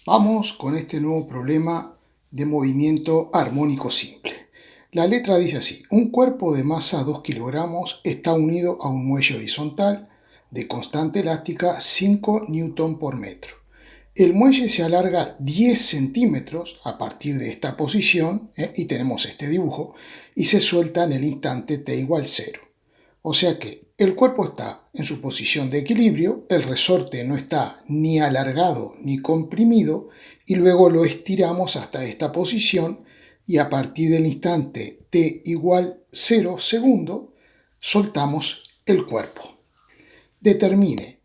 Vamos con este nuevo problema de movimiento armónico simple. La letra dice así: un cuerpo de masa 2 kilogramos está unido a un muelle horizontal de constante elástica 5 newton por metro. El muelle se alarga 10 centímetros a partir de esta posición, y tenemos este dibujo, y se suelta en el instante t igual 0. O sea que el cuerpo está en su posición de equilibrio, el resorte no está ni alargado ni comprimido, y luego lo estiramos hasta esta posición, y a partir del instante t igual 0 segundos, soltamos el cuerpo. Determine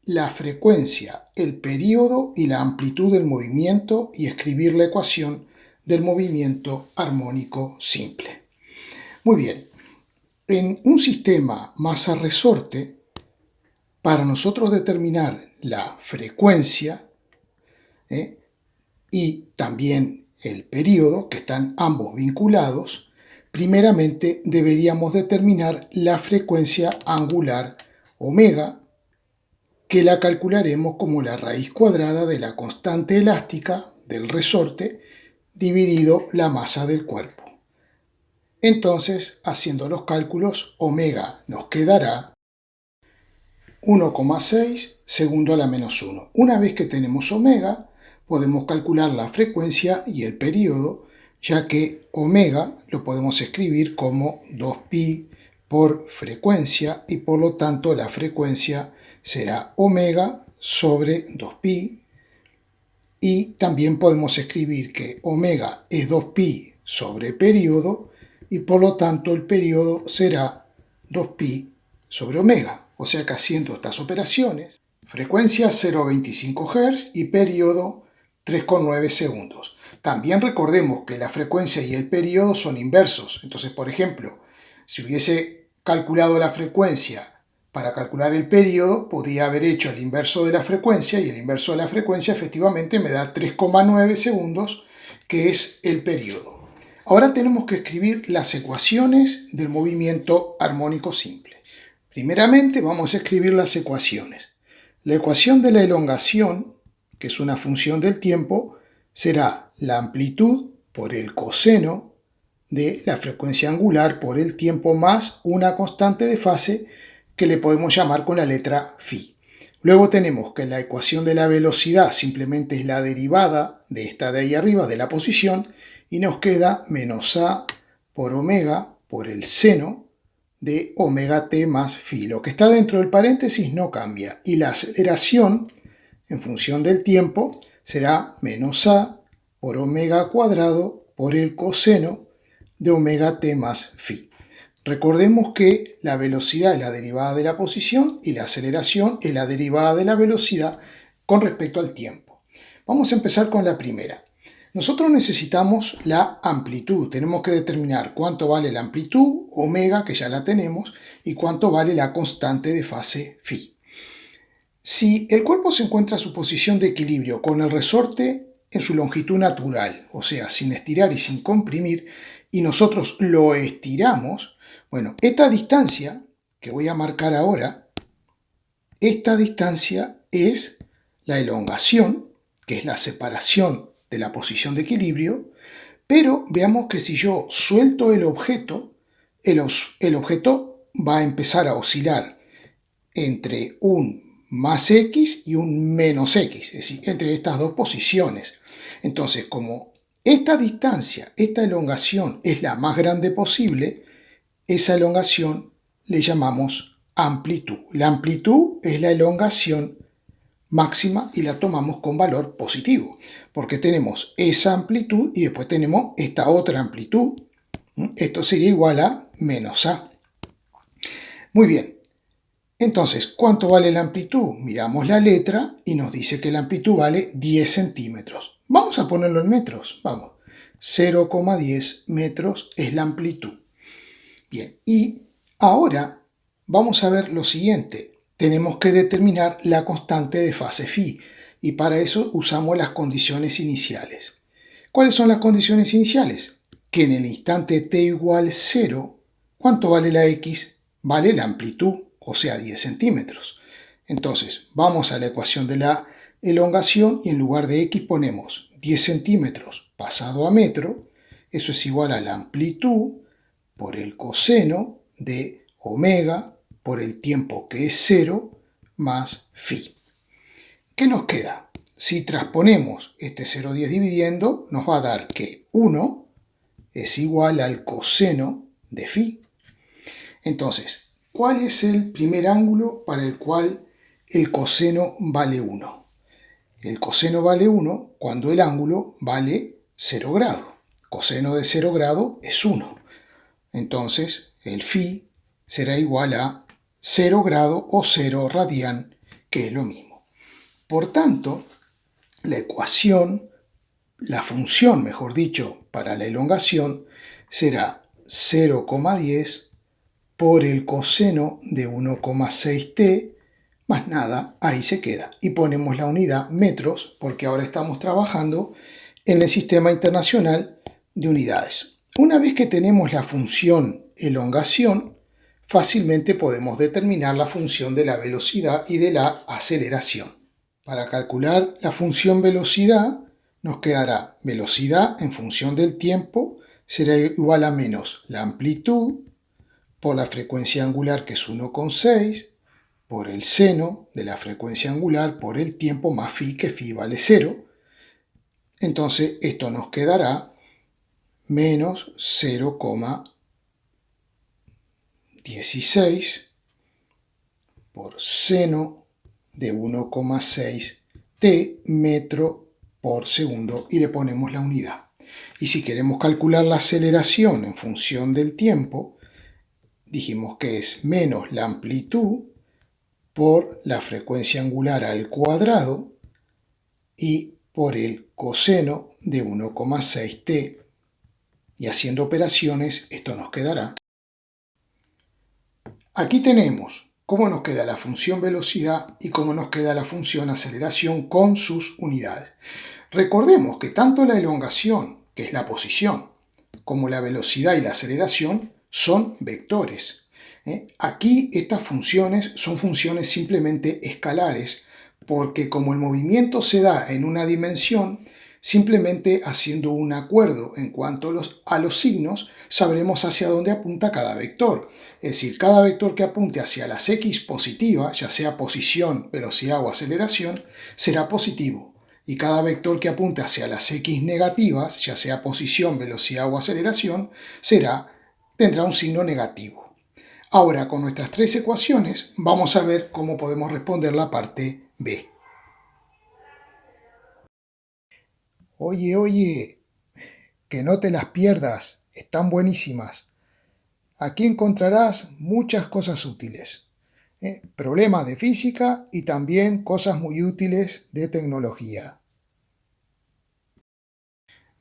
la frecuencia, el período y la amplitud del movimiento y escribir la ecuación del movimiento armónico simple. Muy bien. En un sistema masa-resorte, para nosotros determinar la frecuencia y también el período, que están ambos vinculados, primeramente deberíamos determinar la frecuencia angular omega, que la calcularemos como la raíz cuadrada de la constante elástica del resorte dividido la masa del cuerpo. Entonces, haciendo los cálculos, omega nos quedará 1,6 segundo a la menos 1. Una vez que tenemos omega, podemos calcular la frecuencia y el período, ya que omega lo podemos escribir como 2pi por frecuencia, y por lo tanto la frecuencia será omega sobre 2pi, y también podemos escribir que omega es 2pi sobre periodo, y por lo tanto el periodo será 2pi sobre omega. O sea que haciendo estas operaciones, frecuencia 0,25 Hz y periodo 3,9 segundos. También recordemos que la frecuencia y el periodo son inversos. Entonces, por ejemplo, si hubiese calculado la frecuencia para calcular el periodo, podría haber hecho el inverso de la frecuencia, y el inverso de la frecuencia efectivamente me da 3,9 segundos, que es el periodo. Ahora tenemos que escribir las ecuaciones del movimiento armónico simple. Primeramente vamos a escribir las ecuaciones. La ecuación de la elongación, que es una función del tiempo, será la amplitud por el coseno de la frecuencia angular por el tiempo más una constante de fase que le podemos llamar con la letra phi. Luego tenemos que la ecuación de la velocidad simplemente es la derivada de esta de ahí arriba, de la posición, y nos queda menos a por omega por el seno de omega t más phi. Lo que está dentro del paréntesis no cambia, y la aceleración en función del tiempo será menos a por omega cuadrado por el coseno de omega t más phi. Recordemos que la velocidad es la derivada de la posición y la aceleración es la derivada de la velocidad con respecto al tiempo. Vamos a empezar con la primera. Nosotros necesitamos la amplitud. Tenemos que determinar cuánto vale la amplitud, omega, que ya la tenemos, y cuánto vale la constante de fase phi. Si el cuerpo se encuentra en su posición de equilibrio con el resorte en su longitud natural, o sea, sin estirar y sin comprimir, y nosotros lo estiramos, bueno, esta distancia que voy a marcar ahora, esta distancia es la elongación, que es la separación de la posición de equilibrio, pero veamos que si yo suelto el objeto va a empezar a oscilar entre un más x y un menos x, es decir, entre estas dos posiciones. Entonces, como esta distancia, esta elongación es la más grande posible, esa elongación le llamamos amplitud. La amplitud es la elongación máxima y la tomamos con valor positivo, porque tenemos esa amplitud y después tenemos esta otra amplitud. Esto sería igual a menos a. Muy bien. Entonces, ¿cuánto vale la amplitud? Miramos la letra y nos dice que la amplitud vale 10 centímetros. Vamos a ponerlo en metros. Vamos. 0,10 metros es la amplitud. Bien, y ahora vamos a ver lo siguiente. Tenemos que determinar la constante de fase phi, y para eso usamos las condiciones iniciales. ¿Cuáles son las condiciones iniciales? Que en el instante t igual 0, ¿cuánto vale la x? Vale la amplitud, o sea 10 centímetros. Entonces, vamos a la ecuación de la elongación y en lugar de x ponemos 10 centímetros pasado a metro. Eso es igual a la amplitud por el coseno de omega por el tiempo que es 0 más phi. ¿Qué nos queda? Si transponemos este 0,10 dividiendo, nos va a dar que 1 es igual al coseno de phi. Entonces, ¿cuál es el primer ángulo para el cual el coseno vale 1? El coseno vale 1 cuando el ángulo vale 0 grados. Coseno de 0 grados es 1. Entonces, el phi será igual a 0 grados o 0 radián, que es lo mismo. Por tanto, la función, mejor dicho, para la elongación será 0,10 por el coseno de 1,6t, más nada, ahí se queda. Y ponemos la unidad metros, porque ahora estamos trabajando en el sistema internacional de unidades. Una vez que tenemos la función elongación, fácilmente podemos determinar la función de la velocidad y de la aceleración. Para calcular la función velocidad, nos quedará velocidad en función del tiempo, será igual a menos la amplitud por la frecuencia angular, que es 1,6, por el seno de la frecuencia angular por el tiempo más phi, que phi vale 0. Entonces esto nos quedará menos 0,16 por seno de 1,6 t metro por segundo y le ponemos la unidad. Y si queremos calcular la aceleración en función del tiempo, dijimos que es menos la amplitud por la frecuencia angular al cuadrado y por el coseno de 1,6 t. Y haciendo operaciones, esto nos quedará. Aquí tenemos cómo nos queda la función velocidad y cómo nos queda la función aceleración con sus unidades. Recordemos que tanto la elongación, que es la posición, como la velocidad y la aceleración son vectores. Aquí estas funciones son funciones simplemente escalares, porque como el movimiento se da en una dimensión, simplemente haciendo un acuerdo en cuanto a los signos, sabremos hacia dónde apunta cada vector. Es decir, cada vector que apunte hacia las x positivas, ya sea posición, velocidad o aceleración, será positivo. Y cada vector que apunte hacia las x negativas, ya sea posición, velocidad o aceleración, tendrá un signo negativo. Ahora, con nuestras tres ecuaciones, vamos a ver cómo podemos responder la parte B. Oye, que no te las pierdas, están buenísimas. Aquí encontrarás muchas cosas útiles, problemas de física y también cosas muy útiles de tecnología.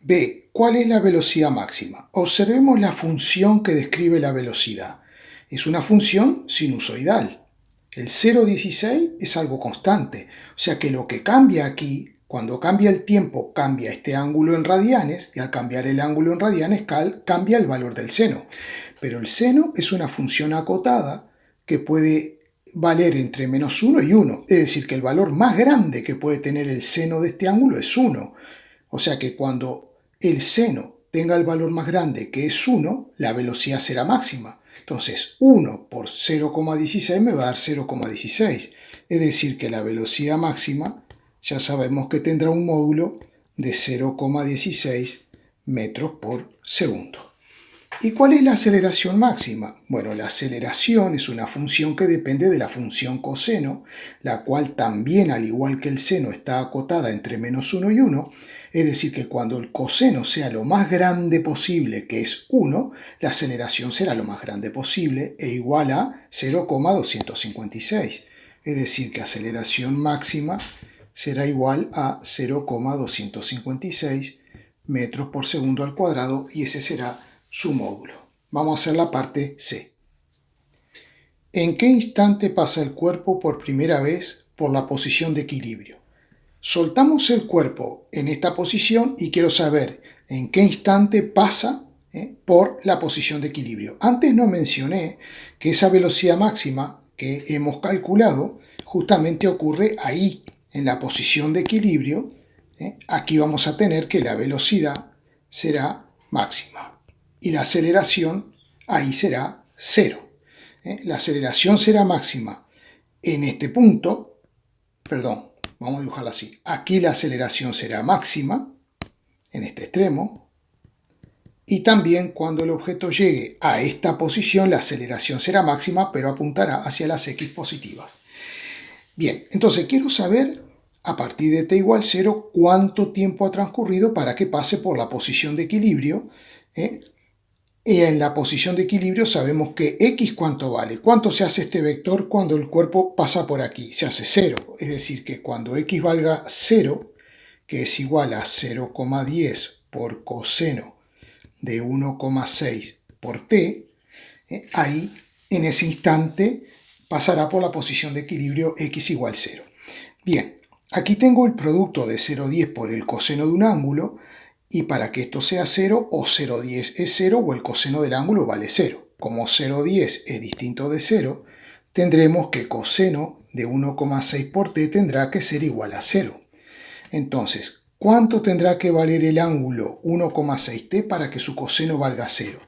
B. ¿Cuál es la velocidad máxima? Observemos la función que describe la velocidad. Es una función sinusoidal. El 0,16 es algo constante, o sea que lo que cambia aquí, cuando cambia el tiempo, cambia este ángulo en radianes, y al cambiar el ángulo en radianes cambia el valor del seno. Pero el seno es una función acotada que puede valer entre menos 1 y 1. Es decir, que el valor más grande que puede tener el seno de este ángulo es 1. O sea que cuando el seno tenga el valor más grande, que es 1, la velocidad será máxima. Entonces 1 por 0,16 me va a dar 0,16. Es decir, que la velocidad máxima ya sabemos que tendrá un módulo de 0,16 metros por segundo. ¿Y cuál es la aceleración máxima? Bueno, la aceleración es una función que depende de la función coseno, la cual también, al igual que el seno, está acotada entre menos 1 y 1. Es decir, que cuando el coseno sea lo más grande posible, que es 1, la aceleración será lo más grande posible e igual a 0,256. Es decir, que aceleración máxima será igual a 0,256 metros por segundo al cuadrado y ese será su módulo. Vamos a hacer la parte C. ¿En qué instante pasa el cuerpo por primera vez por la posición de equilibrio? Soltamos el cuerpo en esta posición y quiero saber en qué instante pasa por la posición de equilibrio. Antes no mencioné que esa velocidad máxima que hemos calculado justamente ocurre ahí, en la posición de equilibrio, aquí vamos a tener que la velocidad será máxima y la aceleración ahí será 0. La aceleración será máxima en este punto, perdón, vamos a dibujarla así. Aquí la aceleración será máxima en este extremo y también cuando el objeto llegue a esta posición la aceleración será máxima, pero apuntará hacia las x positivas. Bien, entonces quiero saber a partir de t igual 0 cuánto tiempo ha transcurrido para que pase por la posición de equilibrio. Y en la posición de equilibrio sabemos que x cuánto vale. ¿Cuánto se hace este vector cuando el cuerpo pasa por aquí? Se hace 0. Es decir, que cuando x valga 0, que es igual a 0,10 por coseno de 1,6 por t, ahí en ese instante pasará por la posición de equilibrio x igual 0. Bien, aquí tengo el producto de 0,10 por el coseno de un ángulo, y para que esto sea 0, o 0,10 es 0 o el coseno del ángulo vale 0. Como 0,10 es distinto de 0, tendremos que coseno de 1,6 por t tendrá que ser igual a 0. Entonces, ¿cuánto tendrá que valer el ángulo 1,6t para que su coseno valga 0?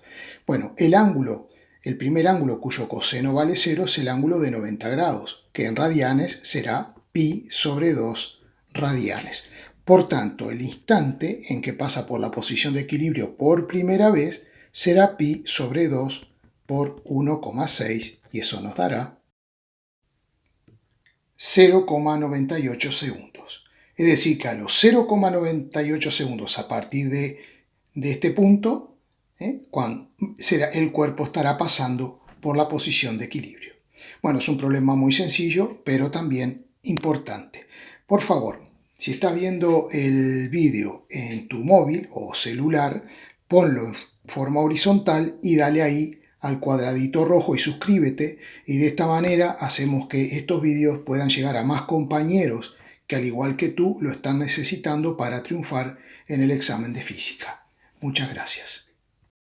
Bueno, el primer ángulo cuyo coseno vale 0 es el ángulo de 90 grados, que en radianes será pi sobre 2 radianes. Por tanto, el instante en que pasa por la posición de equilibrio por primera vez será pi sobre 2 por 1,6 y eso nos dará 0,98 segundos. Es decir, que a los 0,98 segundos a partir de este punto, el cuerpo estará pasando por la posición de equilibrio. Bueno, es un problema muy sencillo, pero también importante. Por favor, si estás viendo el vídeo en tu móvil o celular, ponlo en forma horizontal y dale ahí al cuadradito rojo y suscríbete, y de esta manera hacemos que estos vídeos puedan llegar a más compañeros que al igual que tú lo están necesitando para triunfar en el examen de física. Muchas gracias.